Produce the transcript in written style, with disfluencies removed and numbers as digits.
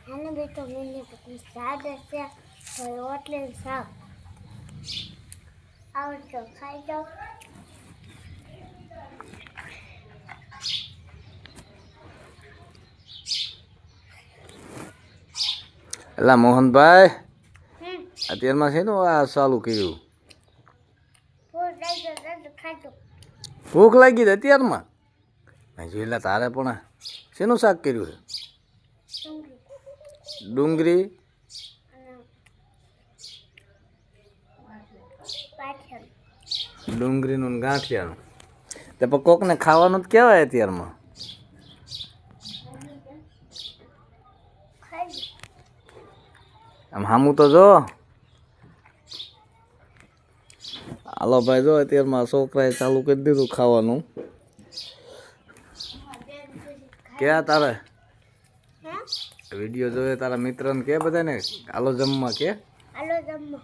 આને બેટો મેને તો સાદે છે તો ઓટલે સાવ આવડતો ખાઈ જાઓ. એલા મોહનભાઈ અત્યારમાં છે ને આ ચાલુ કર્યું ભૂખ લાગી હતી અત્યારમાં મેં જોયેલા તારે પણ શેનું શાક કર્યું છે ડુંગળી ડુંગળીનું ને ગાંઠિયાનું તે પણ કોકને ખાવાનું જ કહેવાય અત્યારમાં આમ હામું તો જો હાલો ભાઈ જો અત્યારમાં છોકરાએ ચાલુ કરી દીધું ખાવાનું ક્યાં તારે વિડીયો જોયે તારા મિત્રને કે બધાને હાલો જમવા કે હાલો જમવા